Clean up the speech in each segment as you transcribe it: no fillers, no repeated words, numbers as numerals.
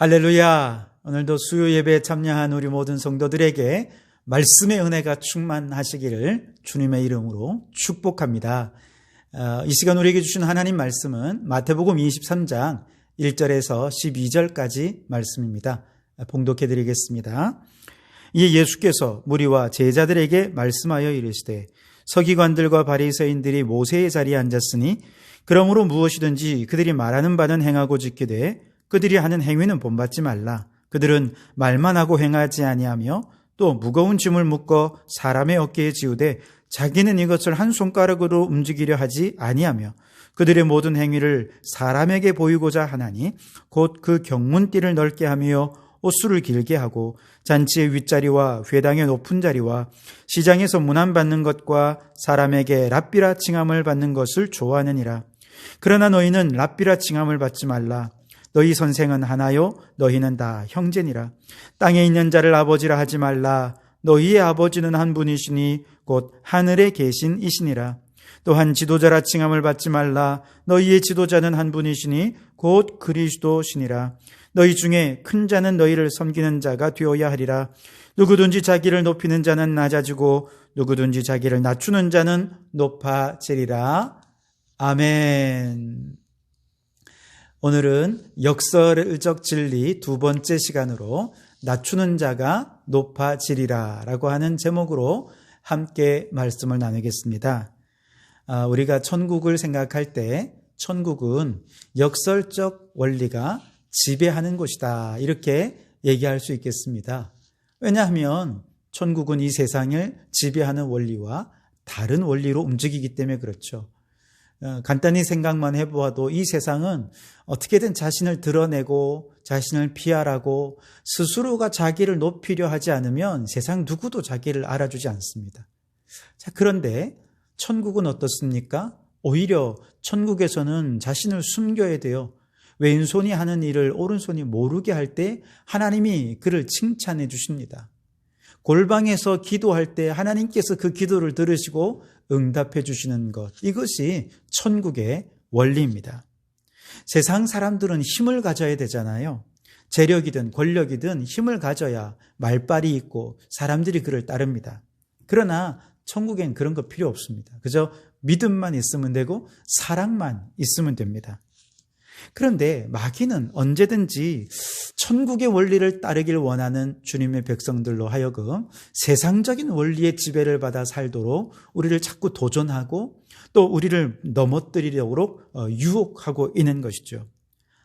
할렐루야! 오늘도 수요 예배에 참여한 우리 모든 성도들에게 말씀의 은혜가 충만하시기를 주님의 이름으로 축복합니다. 이 시간 우리에게 주신 하나님 말씀은 마태복음 23장 1절에서 12절까지 말씀입니다. 봉독해 드리겠습니다. 이에 예수께서 무리와 제자들에게 말씀하여 이르시되 서기관들과 바리새인들이 모세의 자리에 앉았으니 그러므로 무엇이든지 그들이 말하는 바는 행하고 지키되 그들이 하는 행위는 본받지 말라. 그들은 말만 하고 행하지 아니하며 또 무거운 짐을 묶어 사람의 어깨에 지우되 자기는 이것을 한 손가락으로 움직이려 하지 아니하며 그들의 모든 행위를 사람에게 보이고자 하나니 곧 그 경문띠를 넓게 하며 옷수를 길게 하고 잔치의 윗자리와 회당의 높은 자리와 시장에서 문안받는 것과 사람에게 랍비라 칭함을 받는 것을 좋아하느니라. 그러나 너희는 랍비라 칭함을 받지 말라. 너희 선생은 하나요 너희는 다 형제니라. 땅에 있는 자를 아버지라 하지 말라. 너희의 아버지는 한 분이시니 곧 하늘에 계신 이시니라. 또한 지도자라 칭함을 받지 말라. 너희의 지도자는 한 분이시니 곧 그리스도시니라. 너희 중에 큰 자는 너희를 섬기는 자가 되어야 하리라. 누구든지 자기를 높이는 자는 낮아지고 누구든지 자기를 낮추는 자는 높아지리라. 아멘. 오늘은 역설적 진리 두 번째 시간으로 낮추는 자가 높아지리라 라고 하는 제목으로 함께 말씀을 나누겠습니다. 우리가 천국을 생각할 때 천국은 역설적 원리가 지배하는 곳이다 이렇게 얘기할 수 있겠습니다. 왜냐하면 천국은 이 세상을 지배하는 원리와 다른 원리로 움직이기 때문에 그렇죠. 간단히 생각만 해보아도 이 세상은 어떻게든 자신을 드러내고 자신을 피하라고 스스로가 자기를 높이려 하지 않으면 세상 누구도 자기를 알아주지 않습니다. 자, 그런데 천국은 어떻습니까? 오히려 천국에서는 자신을 숨겨야 돼요. 왼손이 하는 일을 오른손이 모르게 할 때 하나님이 그를 칭찬해 주십니다. 골방에서 기도할 때 하나님께서 그 기도를 들으시고 응답해 주시는 것, 이것이 천국의 원리입니다. 세상 사람들은 힘을 가져야 되잖아요. 재력이든 권력이든 힘을 가져야 말빨이 있고 사람들이 그를 따릅니다. 그러나 천국엔 그런 거 필요 없습니다. 그저 믿음만 있으면 되고 사랑만 있으면 됩니다. 그런데 마귀는 언제든지 천국의 원리를 따르길 원하는 주님의 백성들로 하여금 세상적인 원리의 지배를 받아 살도록 우리를 자꾸 도전하고 또 우리를 넘어뜨리려고 유혹하고 있는 것이죠.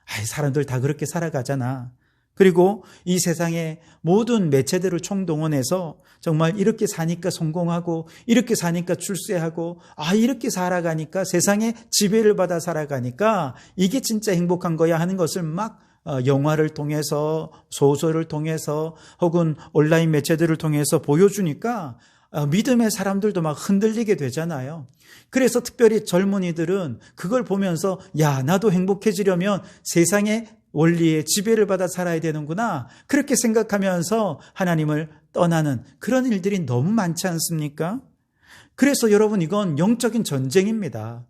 사람들 다 그렇게 살아가잖아. 그리고 이 세상의 모든 매체들을 총동원해서 정말 이렇게 사니까 성공하고 이렇게 사니까 출세하고 이렇게 살아가니까 세상의 지배를 받아 살아가니까 이게 진짜 행복한 거야 하는 것을 막 영화를 통해서 소설을 통해서 혹은 온라인 매체들을 통해서 보여주니까 믿음의 사람들도 막 흔들리게 되잖아요. 그래서 특별히 젊은이들은 그걸 보면서 나도 행복해지려면 세상의 원리의 지배를 받아 살아야 되는구나 그렇게 생각하면서 하나님을 떠나는 그런 일들이 너무 많지 않습니까? 그래서 여러분 이건 영적인 전쟁입니다.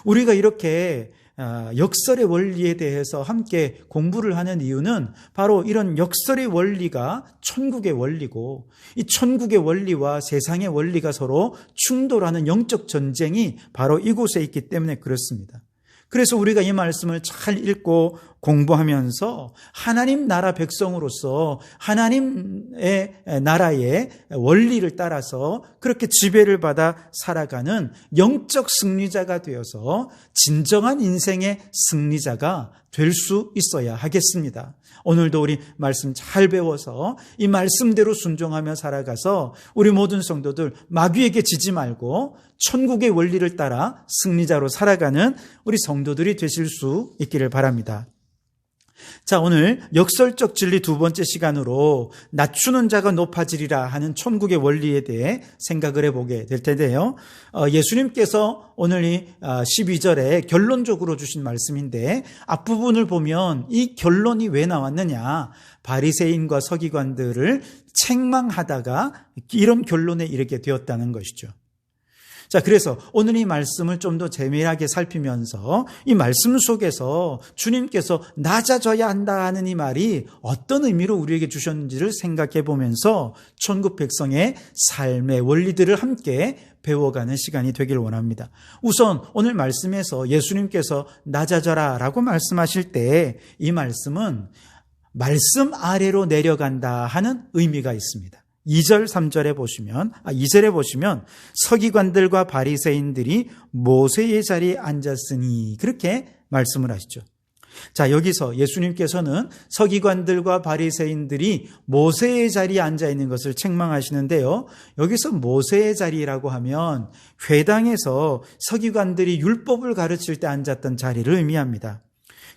우리가 이렇게 역설의 원리에 대해서 함께 공부를 하는 이유는 바로 이런 역설의 원리가 천국의 원리고 이 천국의 원리와 세상의 원리가 서로 충돌하는 영적 전쟁이 바로 이곳에 있기 때문에 그렇습니다. 그래서 우리가 이 말씀을 잘 읽고 공부하면서 하나님 나라 백성으로서 하나님의 나라의 원리를 따라서 그렇게 지배를 받아 살아가는 영적 승리자가 되어서 진정한 인생의 승리자가 될 수 있어야 하겠습니다. 오늘도 우리 말씀 잘 배워서 이 말씀대로 순종하며 살아가서 우리 모든 성도들 마귀에게 지지 말고 천국의 원리를 따라 승리자로 살아가는 우리 성도들이 되실 수 있기를 바랍니다. 자, 오늘 역설적 진리 두 번째 시간으로 낮추는 자가 높아지리라 하는 천국의 원리에 대해 생각을 해보게 될 텐데요. 예수님께서 오늘 이 12절에 결론적으로 주신 말씀인데 앞부분을 보면 이 결론이 왜 나왔느냐, 바리새인과 서기관들을 책망하다가 이런 결론에 이르게 되었다는 것이죠. 자, 그래서 오늘 이 말씀을 좀 더 재미나게 살피면서 이 말씀 속에서 주님께서 낮아져야 한다 하는 이 말이 어떤 의미로 우리에게 주셨는지를 생각해 보면서 천국 백성의 삶의 원리들을 함께 배워가는 시간이 되길 원합니다. 우선 오늘 말씀에서 예수님께서 낮아져라 라고 말씀하실 때 이 말씀은 말씀 아래로 내려간다 하는 의미가 있습니다. 2절, 3절에 보시면, 2절에 보시면 서기관들과 바리새인들이 모세의 자리에 앉았으니 그렇게 말씀을 하시죠. 자, 여기서 예수님께서는 서기관들과 바리새인들이 모세의 자리에 앉아 있는 것을 책망하시는데요. 여기서 모세의 자리라고 하면 회당에서 서기관들이 율법을 가르칠 때 앉았던 자리를 의미합니다.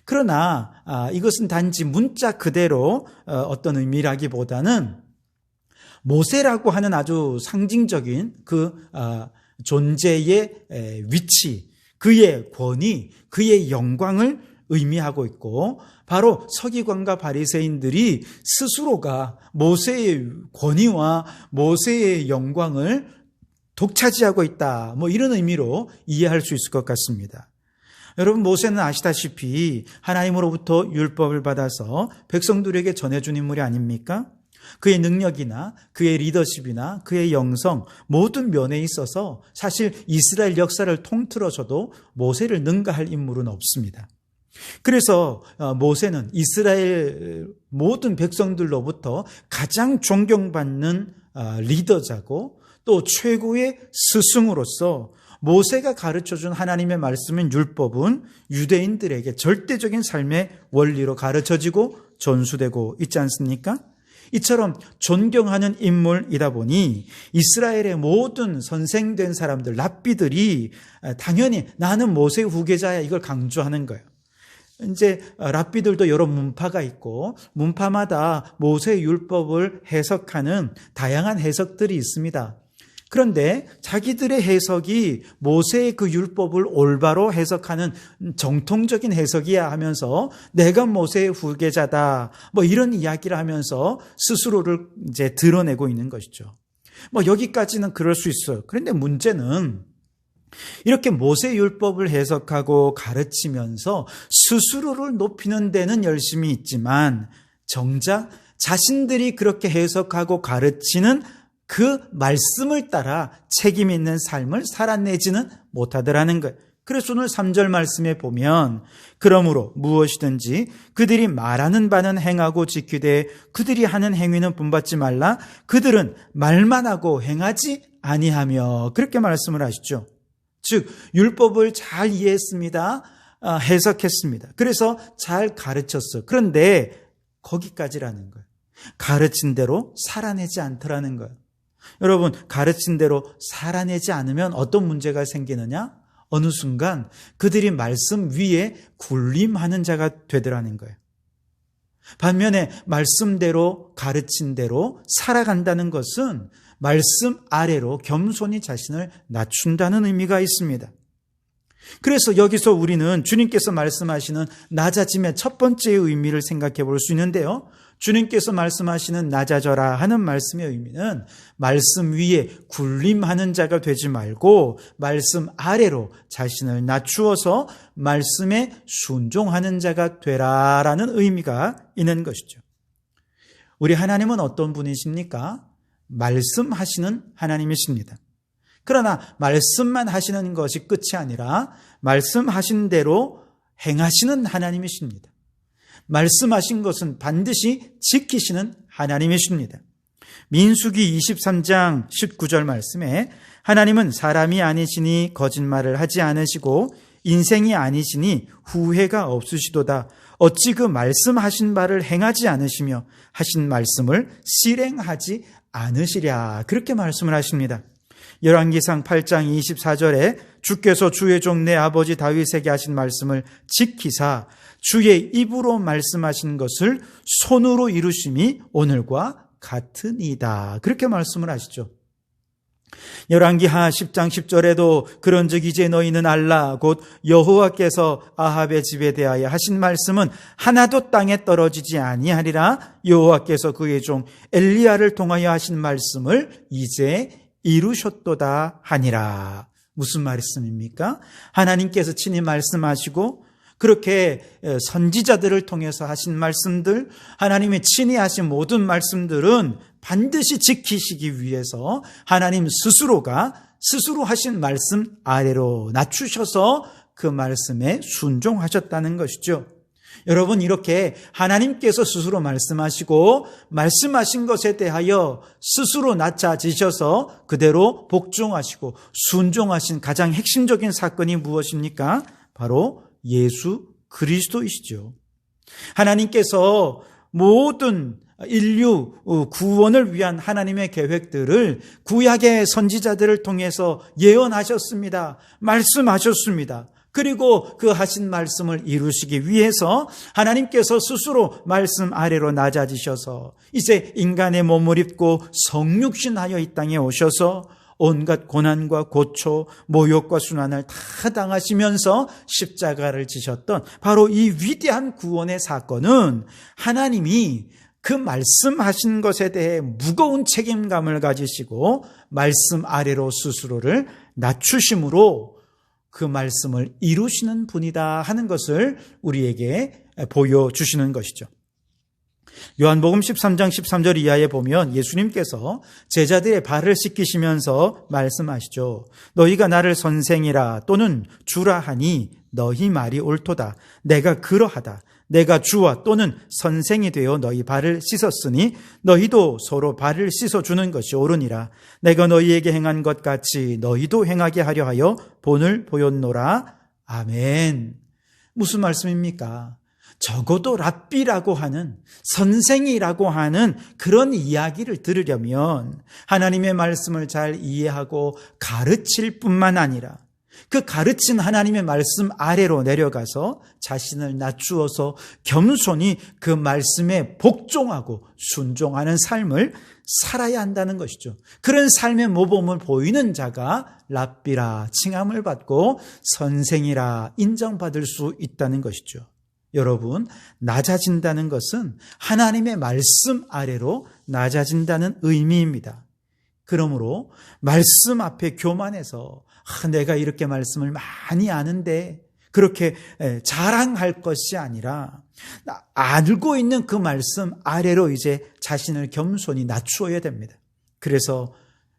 그러나 이것은 단지 문자 그대로 어떤 의미라기보다는 모세라고 하는 아주 상징적인 그 존재의 위치, 그의 권위, 그의 영광을 의미하고 있고, 바로 서기관과 바리새인들이 스스로가 모세의 권위와 모세의 영광을 독차지하고 있다, 이런 의미로 이해할 수 있을 것 같습니다. 여러분, 모세는 아시다시피 하나님으로부터 율법을 받아서 백성들에게 전해준 인물이 아닙니까? 그의 능력이나 그의 리더십이나 그의 영성 모든 면에 있어서 사실 이스라엘 역사를 통틀어서도 모세를 능가할 인물은 없습니다. 그래서 모세는 이스라엘 모든 백성들로부터 가장 존경받는 리더자고 또 최고의 스승으로서 모세가 가르쳐준 하나님의 말씀인 율법은 유대인들에게 절대적인 삶의 원리로 가르쳐지고 전수되고 있지 않습니까? 이처럼 존경하는 인물이다 보니 이스라엘의 모든 선생된 사람들, 랍비들이 당연히 나는 모세의 후계자야 이걸 강조하는 거예요. 이제 랍비들도 여러 문파가 있고 문파마다 모세의 율법을 해석하는 다양한 해석들이 있습니다. 그런데 자기들의 해석이 모세의 그 율법을 올바로 해석하는 정통적인 해석이야 하면서 내가 모세의 후계자다 이런 이야기를 하면서 스스로를 이제 드러내고 있는 것이죠. 여기까지는 그럴 수 있어요. 그런데 문제는 이렇게 모세의 율법을 해석하고 가르치면서 스스로를 높이는 데는 열심히 있지만 정작 자신들이 그렇게 해석하고 가르치는 그 말씀을 따라 책임 있는 삶을 살아내지는 못하더라는 거예요. 그래서 오늘 3절 말씀에 보면 그러므로 무엇이든지 그들이 말하는 바는 행하고 지키되 그들이 하는 행위는 본받지 말라. 그들은 말만 하고 행하지 아니하며 그렇게 말씀을 하시죠. 즉 율법을 잘 이해했습니다. 해석했습니다. 그래서 잘 가르쳤어요. 그런데 거기까지라는 거예요. 가르친 대로 살아내지 않더라는 거예요. 여러분, 가르친 대로 살아내지 않으면 어떤 문제가 생기느냐? 어느 순간 그들이 말씀 위에 군림하는 자가 되더라는 거예요. 반면에 말씀대로 가르친 대로 살아간다는 것은 말씀 아래로 겸손히 자신을 낮춘다는 의미가 있습니다. 그래서 여기서 우리는 주님께서 말씀하시는 낮아짐의 첫 번째 의미를 생각해 볼 수 있는데요. 주님께서 말씀하시는 낮아져라 하는 말씀의 의미는 말씀 위에 군림하는 자가 되지 말고 말씀 아래로 자신을 낮추어서 말씀에 순종하는 자가 되라라는 의미가 있는 것이죠. 우리 하나님은 어떤 분이십니까? 말씀하시는 하나님이십니다. 그러나 말씀만 하시는 것이 끝이 아니라 말씀하신 대로 행하시는 하나님이십니다. 말씀하신 것은 반드시 지키시는 하나님이십니다. 민수기 23장 19절 말씀에 하나님은 사람이 아니시니 거짓말을 하지 않으시고 인생이 아니시니 후회가 없으시도다. 어찌 그 말씀하신 바를 행하지 않으시며 하신 말씀을 실행하지 않으시랴. 그렇게 말씀을 하십니다. 열왕기상 8장 24절에 주께서 주의 종 내 아버지 다윗에게 하신 말씀을 지키사 주의 입으로 말씀하신 것을 손으로 이루심이 오늘과 같으니이다. 그렇게 말씀을 하시죠. 열왕기하 10장 10절에도 그런즉 이제 너희는 알라 곧 여호와께서 아합의 집에 대하여 하신 말씀은 하나도 땅에 떨어지지 아니하리라. 여호와께서 그의 종 엘리야를 통하여 하신 말씀을 이제 이루셨도다 하니라. 무슨 말씀입니까? 하나님께서 친히 말씀하시고 그렇게 선지자들을 통해서 하신 말씀들, 하나님의 친히 하신 모든 말씀들은 반드시 지키시기 위해서 하나님 스스로가 스스로 하신 말씀 아래로 낮추셔서 그 말씀에 순종하셨다는 것이죠. 여러분, 이렇게 하나님께서 스스로 말씀하시고 말씀하신 것에 대하여 스스로 낮아지셔서 그대로 복종하시고 순종하신 가장 핵심적인 사건이 무엇입니까? 바로 예수 그리스도이시죠. 하나님께서 모든 인류 구원을 위한 하나님의 계획들을 구약의 선지자들을 통해서 예언하셨습니다. 말씀하셨습니다. 그리고 그 하신 말씀을 이루시기 위해서 하나님께서 스스로 말씀 아래로 낮아지셔서 이제 인간의 몸을 입고 성육신하여 이 땅에 오셔서 온갖 고난과 고초, 모욕과 순환을 다 당하시면서 십자가를 지셨던 바로 이 위대한 구원의 사건은 하나님이 그 말씀하신 것에 대해 무거운 책임감을 가지시고 말씀 아래로 스스로를 낮추심으로 그 말씀을 이루시는 분이다 하는 것을 우리에게 보여주시는 것이죠. 요한복음 13장 13절 이하에 보면 예수님께서 제자들의 발을 씻기시면서 말씀하시죠. 너희가 나를 선생이라 또는 주라 하니 너희 말이 옳도다. 내가 그러하다. 내가 주와 또는 선생이 되어 너희 발을 씻었으니 너희도 서로 발을 씻어주는 것이 옳으니라. 내가 너희에게 행한 것 같이 너희도 행하게 하려 하여 본을 보였노라. 아멘. 무슨 말씀입니까? 적어도 랍비라고 하는, 선생이라고 하는 그런 이야기를 들으려면 하나님의 말씀을 잘 이해하고 가르칠 뿐만 아니라 그 가르친 하나님의 말씀 아래로 내려가서 자신을 낮추어서 겸손히 그 말씀에 복종하고 순종하는 삶을 살아야 한다는 것이죠. 그런 삶의 모범을 보이는 자가 랍비라 칭함을 받고 선생이라 인정받을 수 있다는 것이죠. 여러분, 낮아진다는 것은 하나님의 말씀 아래로 낮아진다는 의미입니다. 그러므로 말씀 앞에 교만해서 내가 이렇게 말씀을 많이 아는데 그렇게 자랑할 것이 아니라 알고 있는 그 말씀 아래로 이제 자신을 겸손히 낮추어야 됩니다. 그래서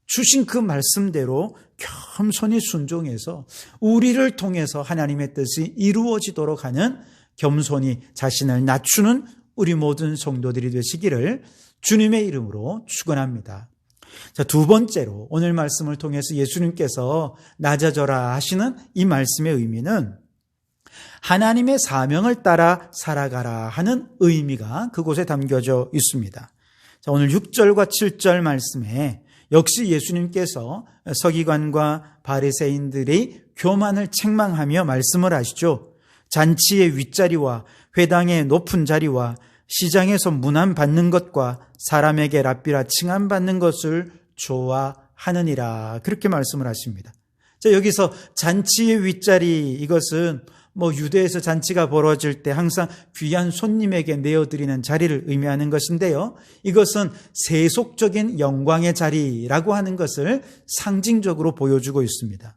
주신 그 말씀대로 겸손히 순종해서 우리를 통해서 하나님의 뜻이 이루어지도록 하는 겸손히 자신을 낮추는 우리 모든 성도들이 되시기를 주님의 이름으로 축원합니다. 자, 두 번째로 오늘 말씀을 통해서 예수님께서 낮아져라 하시는 이 말씀의 의미는 하나님의 사명을 따라 살아가라 하는 의미가 그곳에 담겨져 있습니다. 자, 오늘 6절과 7절 말씀에 역시 예수님께서 서기관과 바리새인들이 교만을 책망하며 말씀을 하시죠. 잔치의 윗자리와 회당의 높은 자리와 시장에서 문안받는 것과 사람에게 랍비라 칭함받는 것을 좋아하느니라 그렇게 말씀을 하십니다. 자, 여기서 잔치의 윗자리, 이것은 유대에서 잔치가 벌어질 때 항상 귀한 손님에게 내어드리는 자리를 의미하는 것인데요. 이것은 세속적인 영광의 자리라고 하는 것을 상징적으로 보여주고 있습니다.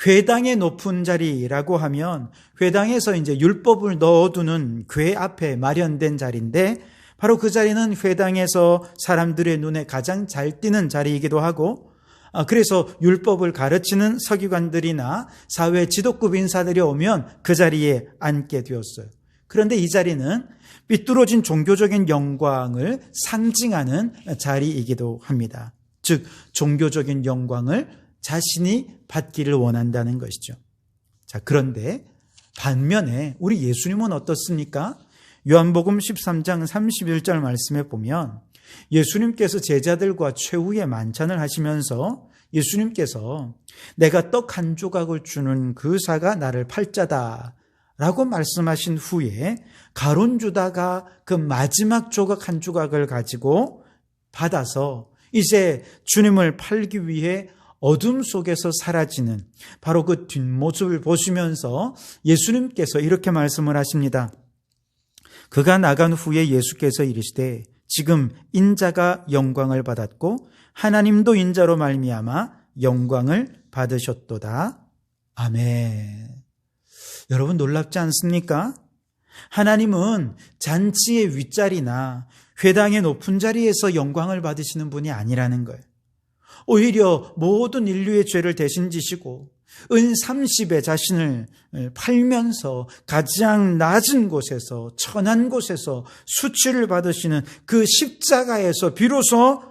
회당의 높은 자리라고 하면 회당에서 이제 율법을 넣어두는 궤 앞에 마련된 자리인데 바로 그 자리는 회당에서 사람들의 눈에 가장 잘 띄는 자리이기도 하고 그래서 율법을 가르치는 서기관들이나 사회 지도급 인사들이 오면 그 자리에 앉게 되었어요. 그런데 이 자리는 삐뚤어진 종교적인 영광을 상징하는 자리이기도 합니다. 즉 종교적인 영광을 자신이 받기를 원한다는 것이죠. 자, 그런데 반면에 우리 예수님은 어떻습니까? 요한복음 13장 31절 말씀에 보면 예수님께서 제자들과 최후의 만찬을 하시면서 예수님께서 내가 떡 한 조각을 주는 그 사가 나를 팔자다 라고 말씀하신 후에 가룟유다가 그 마지막 조각 한 조각을 가지고 받아서 이제 주님을 팔기 위해 어둠 속에서 사라지는 바로 그 뒷모습을 보시면서 예수님께서 이렇게 말씀을 하십니다. 그가 나간 후에 예수께서 이르시되 지금 인자가 영광을 받았고 하나님도 인자로 말미암아 영광을 받으셨도다. 아멘. 여러분 놀랍지 않습니까? 하나님은 잔치의 윗자리나 회당의 높은 자리에서 영광을 받으시는 분이 아니라는 거예요. 오히려 모든 인류의 죄를 대신 지시고 은 30에 자신을 팔면서 가장 낮은 곳에서, 천한 곳에서 수치를 받으시는 그 십자가에서 비로소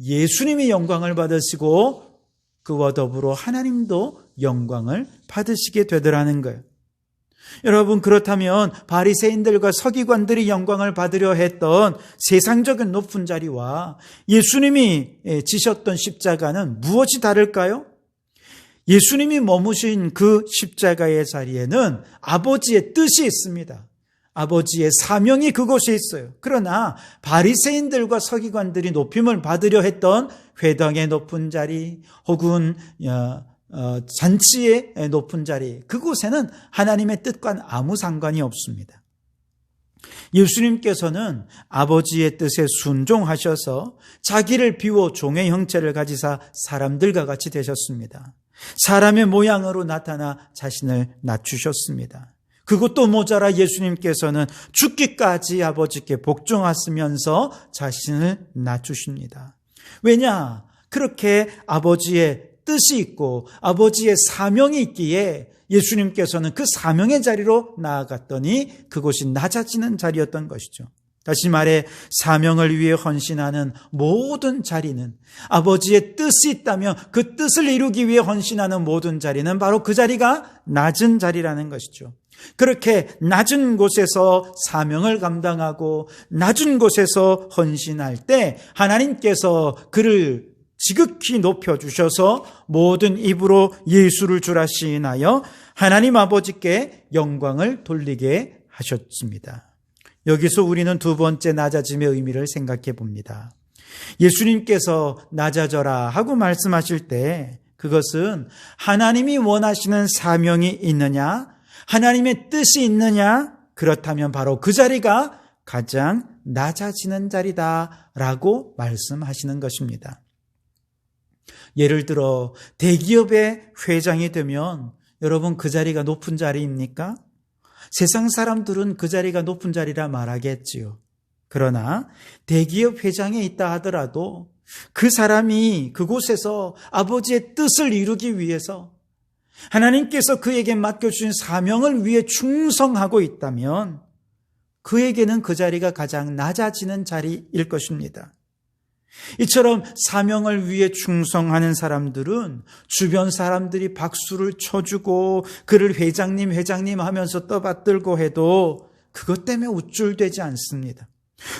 예수님이 영광을 받으시고 그와 더불어 하나님도 영광을 받으시게 되더라는 거예요. 여러분, 그렇다면 바리새인들과 서기관들이 영광을 받으려 했던 세상적인 높은 자리와 예수님이 지셨던 십자가는 무엇이 다를까요? 예수님이 머무신 그 십자가의 자리에는 아버지의 뜻이 있습니다. 아버지의 사명이 그곳에 있어요. 그러나 바리새인들과 서기관들이 높임을 받으려 했던 회당의 높은 자리 혹은 잔치의 높은 자리, 그곳에는 하나님의 뜻과는 아무 상관이 없습니다. 예수님께서는 아버지의 뜻에 순종하셔서 자기를 비워 종의 형체를 가지사 사람들과 같이 되셨습니다. 사람의 모양으로 나타나 자신을 낮추셨습니다. 그것도 모자라 예수님께서는 죽기까지 아버지께 복종하시면서 자신을 낮추십니다. 왜냐? 그렇게 아버지의 뜻이 있고 아버지의 사명이 있기에 예수님께서는 그 사명의 자리로 나아갔더니 그곳이 낮아지는 자리였던 것이죠. 다시 말해 사명을 위해 헌신하는 모든 자리는, 아버지의 뜻이 있다면 그 뜻을 이루기 위해 헌신하는 모든 자리는 바로 그 자리가 낮은 자리라는 것이죠. 그렇게 낮은 곳에서 사명을 감당하고 낮은 곳에서 헌신할 때 하나님께서 그를 지극히 높여주셔서 모든 입으로 예수를 주라 시인하여 하나님 아버지께 영광을 돌리게 하셨습니다. 여기서 우리는 두 번째 낮아짐의 의미를 생각해 봅니다. 예수님께서 낮아져라 하고 말씀하실 때 그것은 하나님이 원하시는 사명이 있느냐, 하나님의 뜻이 있느냐, 그렇다면 바로 그 자리가 가장 낮아지는 자리다라고 말씀하시는 것입니다. 예를 들어 대기업의 회장이 되면 여러분 그 자리가 높은 자리입니까? 세상 사람들은 그 자리가 높은 자리라 말하겠지요. 그러나 대기업 회장에 있다 하더라도 그 사람이 그곳에서 아버지의 뜻을 이루기 위해서 하나님께서 그에게 맡겨주신 사명을 위해 충성하고 있다면 그에게는 그 자리가 가장 낮아지는 자리일 것입니다. 이처럼 사명을 위해 충성하는 사람들은 주변 사람들이 박수를 쳐주고 그를 회장님 하면서 떠받들고 해도 그것 때문에 우쭐대지 않습니다.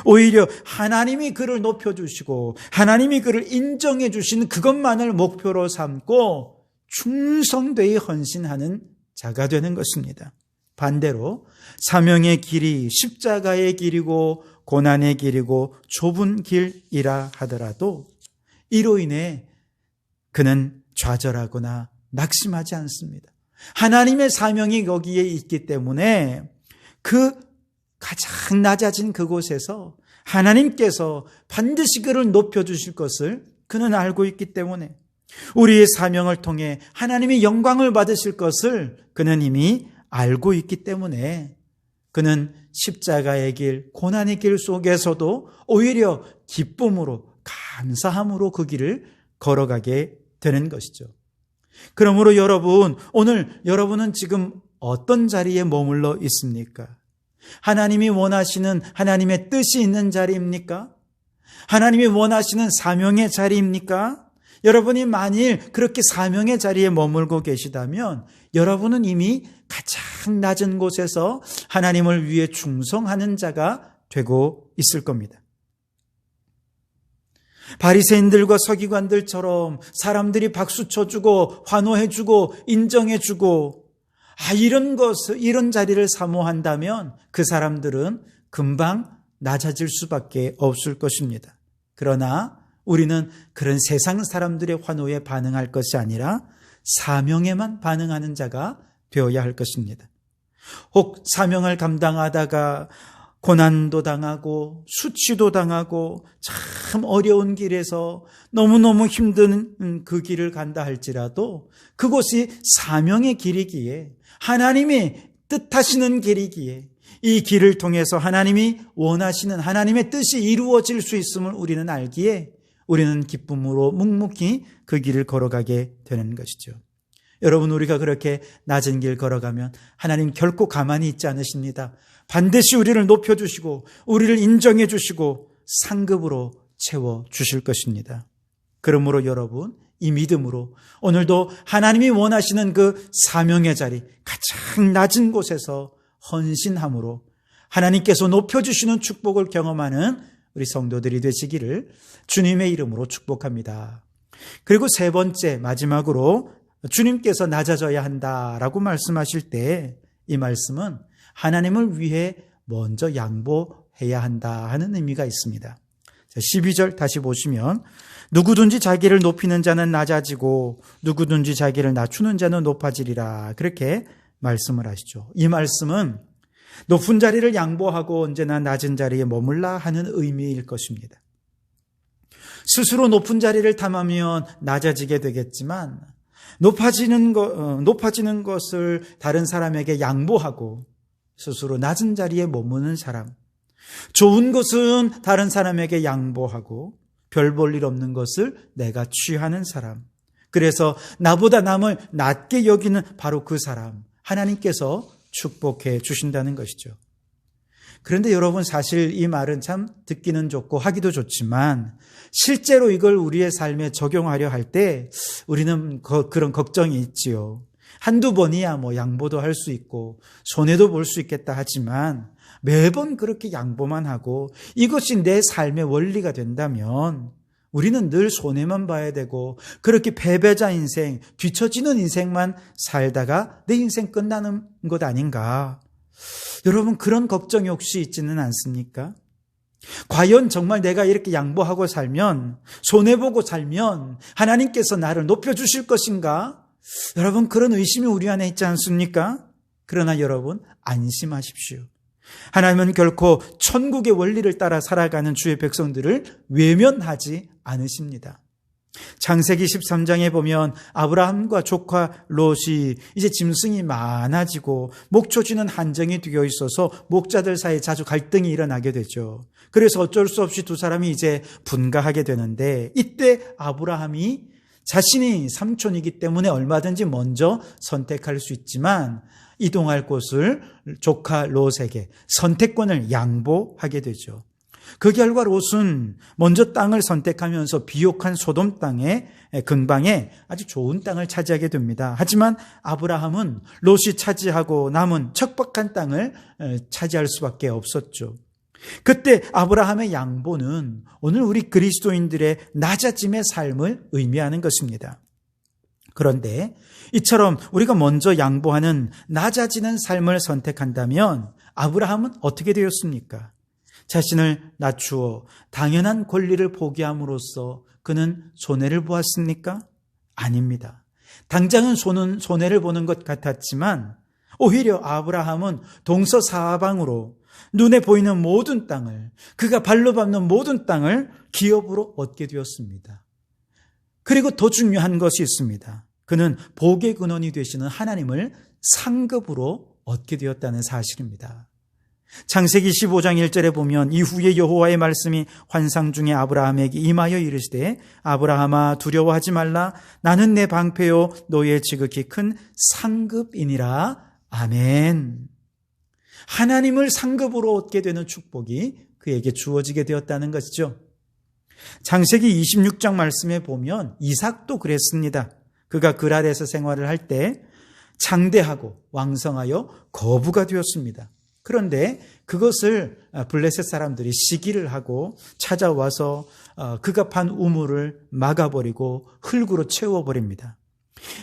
오히려 하나님이 그를 높여주시고 하나님이 그를 인정해 주신 그것만을 목표로 삼고 충성되이 헌신하는 자가 되는 것입니다. 반대로 사명의 길이 십자가의 길이고 고난의 길이고 좁은 길이라 하더라도 이로 인해 그는 좌절하거나 낙심하지 않습니다. 하나님의 사명이 거기에 있기 때문에 그 가장 낮아진 그곳에서 하나님께서 반드시 그를 높여주실 것을 그는 알고 있기 때문에 우리의 사명을 통해 하나님이 영광을 받으실 것을 그는 이미 알고 있기 때문에 그는 십자가의 길, 고난의 길 속에서도 오히려 기쁨으로, 감사함으로 그 길을 걸어가게 되는 것이죠. 그러므로 여러분, 오늘 여러분은 지금 어떤 자리에 머물러 있습니까? 하나님이 원하시는 하나님의 뜻이 있는 자리입니까? 하나님이 원하시는 사명의 자리입니까? 여러분이 만일 그렇게 사명의 자리에 머물고 계시다면 여러분은 이미 가장 낮은 곳에서 하나님을 위해 충성하는 자가 되고 있을 겁니다. 바리새인들과 서기관들처럼 사람들이 박수 쳐주고 환호해주고 인정해주고 이런 자리를 사모한다면 그 사람들은 금방 낮아질 수밖에 없을 것입니다. 그러나 우리는 그런 세상 사람들의 환호에 반응할 것이 아니라 사명에만 반응하는 자가 되어야 할 것입니다. 혹 사명을 감당하다가 고난도 당하고 수치도 당하고 참 어려운 길에서 너무너무 힘든 그 길을 간다 할지라도 그곳이 사명의 길이기에 하나님이 뜻하시는 길이기에 이 길을 통해서 하나님이 원하시는 하나님의 뜻이 이루어질 수 있음을 우리는 알기에 우리는 기쁨으로 묵묵히 그 길을 걸어가게 되는 것이죠. 여러분, 우리가 그렇게 낮은 길 걸어가면 하나님 결코 가만히 있지 않으십니다. 반드시 우리를 높여주시고 우리를 인정해 주시고 상급으로 채워주실 것입니다. 그러므로 여러분, 이 믿음으로 오늘도 하나님이 원하시는 그 사명의 자리, 가장 낮은 곳에서 헌신함으로 하나님께서 높여주시는 축복을 경험하는 우리 성도들이 되시기를 주님의 이름으로 축복합니다. 그리고 세 번째, 마지막으로 주님께서 낮아져야 한다라고 말씀하실 때 이 말씀은 하나님을 위해 먼저 양보해야 한다 하는 의미가 있습니다. 12절 다시 보시면 누구든지 자기를 높이는 자는 낮아지고 누구든지 자기를 낮추는 자는 높아지리라, 그렇게 말씀을 하시죠. 이 말씀은 높은 자리를 양보하고 언제나 낮은 자리에 머물라 하는 의미일 것입니다. 스스로 높은 자리를 탐하면 낮아지게 되겠지만 높아지는 것을 다른 사람에게 양보하고 스스로 낮은 자리에 머무는 사람, 좋은 것은 다른 사람에게 양보하고 별 볼 일 없는 것을 내가 취하는 사람, 그래서 나보다 남을 낮게 여기는 바로 그 사람, 하나님께서 축복해 주신다는 것이죠. 그런데 여러분, 사실 이 말은 참 듣기는 좋고 하기도 좋지만 실제로 이걸 우리의 삶에 적용하려 할 때 우리는 그런 걱정이 있지요. 한두 번이야 양보도 할 수 있고 손해도 볼 수 있겠다 하지만 매번 그렇게 양보만 하고 이것이 내 삶의 원리가 된다면 우리는 늘 손해만 봐야 되고 그렇게 패배자 인생, 뒤처지는 인생만 살다가 내 인생 끝나는 것 아닌가. 여러분, 그런 걱정이 혹시 있지는 않습니까? 과연 정말 내가 이렇게 양보하고 살면, 손해보고 살면 하나님께서 나를 높여주실 것인가? 여러분, 그런 의심이 우리 안에 있지 않습니까? 그러나 여러분, 안심하십시오. 하나님은 결코 천국의 원리를 따라 살아가는 주의 백성들을 외면하지 않으십니다. 창세기 13장에 보면 아브라함과 조카 롯이 이제 짐승이 많아지고 목초지는 한정이 되어 있어서 목자들 사이에 자주 갈등이 일어나게 되죠. 그래서 어쩔 수 없이 두 사람이 이제 분가하게 되는데, 이때 아브라함이 자신이 삼촌이기 때문에 얼마든지 먼저 선택할 수 있지만 이동할 곳을 조카 롯에게 선택권을 양보하게 되죠. 그 결과 롯은 먼저 땅을 선택하면서 비옥한 소돔 땅의 근방에 아주 좋은 땅을 차지하게 됩니다. 하지만 아브라함은 롯이 차지하고 남은 척박한 땅을 차지할 수밖에 없었죠. 그때 아브라함의 양보는 오늘 우리 그리스도인들의 낮아짐의 삶을 의미하는 것입니다. 그런데 이처럼 우리가 먼저 양보하는 낮아지는 삶을 선택한다면 아브라함은 어떻게 되었습니까? 자신을 낮추어 당연한 권리를 포기함으로써 그는 손해를 보았습니까? 아닙니다. 당장은 손해를 보는 것 같았지만 오히려 아브라함은 동서사방으로 눈에 보이는 모든 땅을, 그가 발로 밟는 모든 땅을 기업으로 얻게 되었습니다. 그리고 더 중요한 것이 있습니다. 그는 복의 근원이 되시는 하나님을 상급으로 얻게 되었다는 사실입니다. 창세기 15장 1절에 보면 이후에 여호와의 말씀이 환상 중에 아브라함에게 임하여 이르시되 아브라함아 두려워하지 말라 나는 내 방패요 너의 지극히 큰 상급이니라. 아멘. 하나님을 상급으로 얻게 되는 축복이 그에게 주어지게 되었다는 것이죠. 창세기 26장 말씀에 보면 이삭도 그랬습니다. 그가 그랄에서 생활을 할 때 장대하고 왕성하여 거부가 되었습니다. 그런데 그것을 블레셋 사람들이 시기를 하고 찾아와서 그가 판 우물을 막아버리고 흙으로 채워버립니다.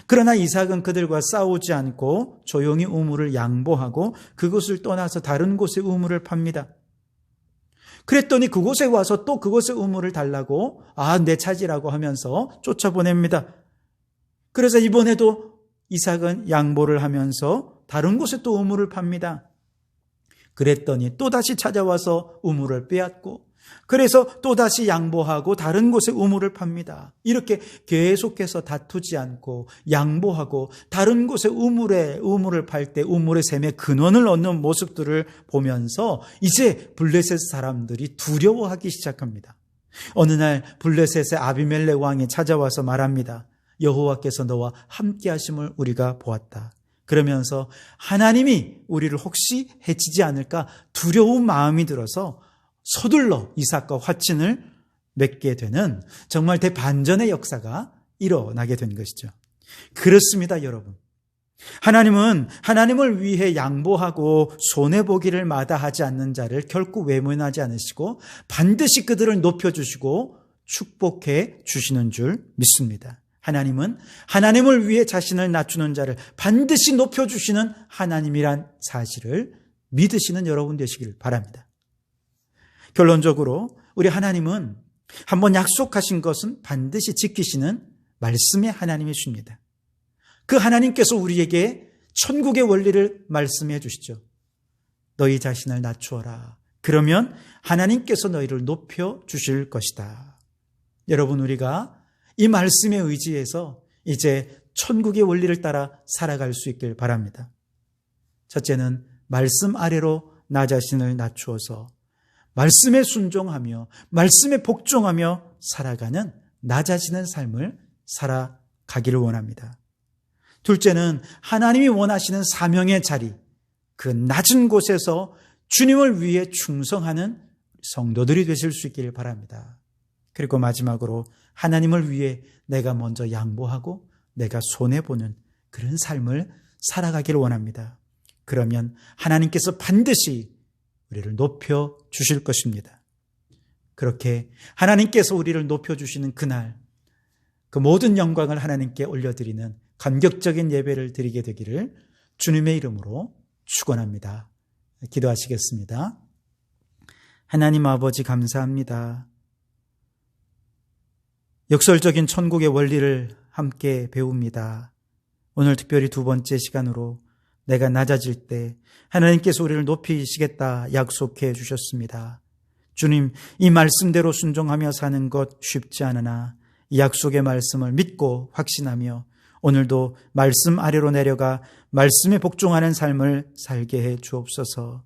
그러나 이삭은 그들과 싸우지 않고 조용히 우물을 양보하고 그곳을 떠나서 다른 곳에 우물을 팝니다. 그랬더니 그곳에 와서 또 그곳에 우물을 달라고 내 차지라고 하면서 쫓아보냅니다. 그래서 이번에도 이삭은 양보를 하면서 다른 곳에 또 우물을 팝니다. 그랬더니 또다시 찾아와서 우물을 빼앗고, 그래서 또다시 양보하고 다른 곳에 우물을 팝니다. 이렇게 계속해서 다투지 않고 양보하고 다른 곳에 우물을 팔 때 우물의 샘의 근원을 얻는 모습들을 보면서 이제 블레셋 사람들이 두려워하기 시작합니다. 어느 날 블레셋의 아비멜렉 왕이 찾아와서 말합니다. 여호와께서 너와 함께 하심을 우리가 보았다. 그러면서 하나님이 우리를 혹시 해치지 않을까 두려운 마음이 들어서 서둘러 이삭과 화친을 맺게 되는 정말 대반전의 역사가 일어나게 된 것이죠. 그렇습니다, 여러분. 하나님은 하나님을 위해 양보하고 손해보기를 마다하지 않는 자를 결코 외면하지 않으시고 반드시 그들을 높여주시고 축복해 주시는 줄 믿습니다. 하나님은 하나님을 위해 자신을 낮추는 자를 반드시 높여주시는 하나님이란 사실을 믿으시는 여러분 되시길 바랍니다. 결론적으로 우리 하나님은 한번 약속하신 것은 반드시 지키시는 말씀의 하나님이십니다. 그 하나님께서 우리에게 천국의 원리를 말씀해 주시죠. 너희 자신을 낮추어라. 그러면 하나님께서 너희를 높여 주실 것이다. 여러분, 우리가 이 말씀에 의지해서 이제 천국의 원리를 따라 살아갈 수 있길 바랍니다. 첫째는 말씀 아래로 나 자신을 낮추어서 말씀에 순종하며 말씀에 복종하며 살아가는 나 자신의 삶을 살아가기를 원합니다. 둘째는 하나님이 원하시는 사명의 자리, 그 낮은 곳에서 주님을 위해 충성하는 성도들이 되실 수 있기를 바랍니다. 그리고 마지막으로 하나님을 위해 내가 먼저 양보하고 내가 손해보는 그런 삶을 살아가기를 원합니다. 그러면 하나님께서 반드시 우리를 높여 주실 것입니다. 그렇게 하나님께서 우리를 높여 주시는 그날, 그 모든 영광을 하나님께 올려드리는 감격적인 예배를 드리게 되기를 주님의 이름으로 축원합니다. 기도하시겠습니다. 하나님 아버지, 감사합니다. 역설적인 천국의 원리를 함께 배웁니다. 오늘 특별히 두 번째 시간으로 내가 낮아질 때 하나님께서 우리를 높이시겠다 약속해 주셨습니다. 주님, 이 말씀대로 순종하며 사는 것 쉽지 않으나 이 약속의 말씀을 믿고 확신하며 오늘도 말씀 아래로 내려가 말씀에 복종하는 삶을 살게 해 주옵소서.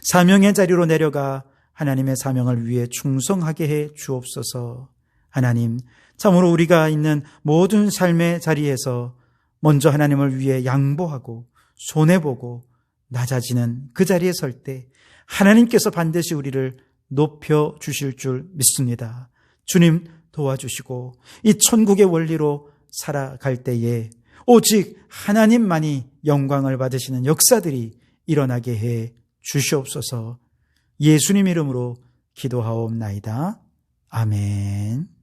사명의 자리로 내려가 하나님의 사명을 위해 충성하게 해 주옵소서. 하나님, 참으로 우리가 있는 모든 삶의 자리에서 먼저 하나님을 위해 양보하고 손해보고 낮아지는 그 자리에 설 때 하나님께서 반드시 우리를 높여 주실 줄 믿습니다. 주님 도와주시고 이 천국의 원리로 살아갈 때에 오직 하나님만이 영광을 받으시는 역사들이 일어나게 해 주시옵소서. 예수님 이름으로 기도하옵나이다. 아멘.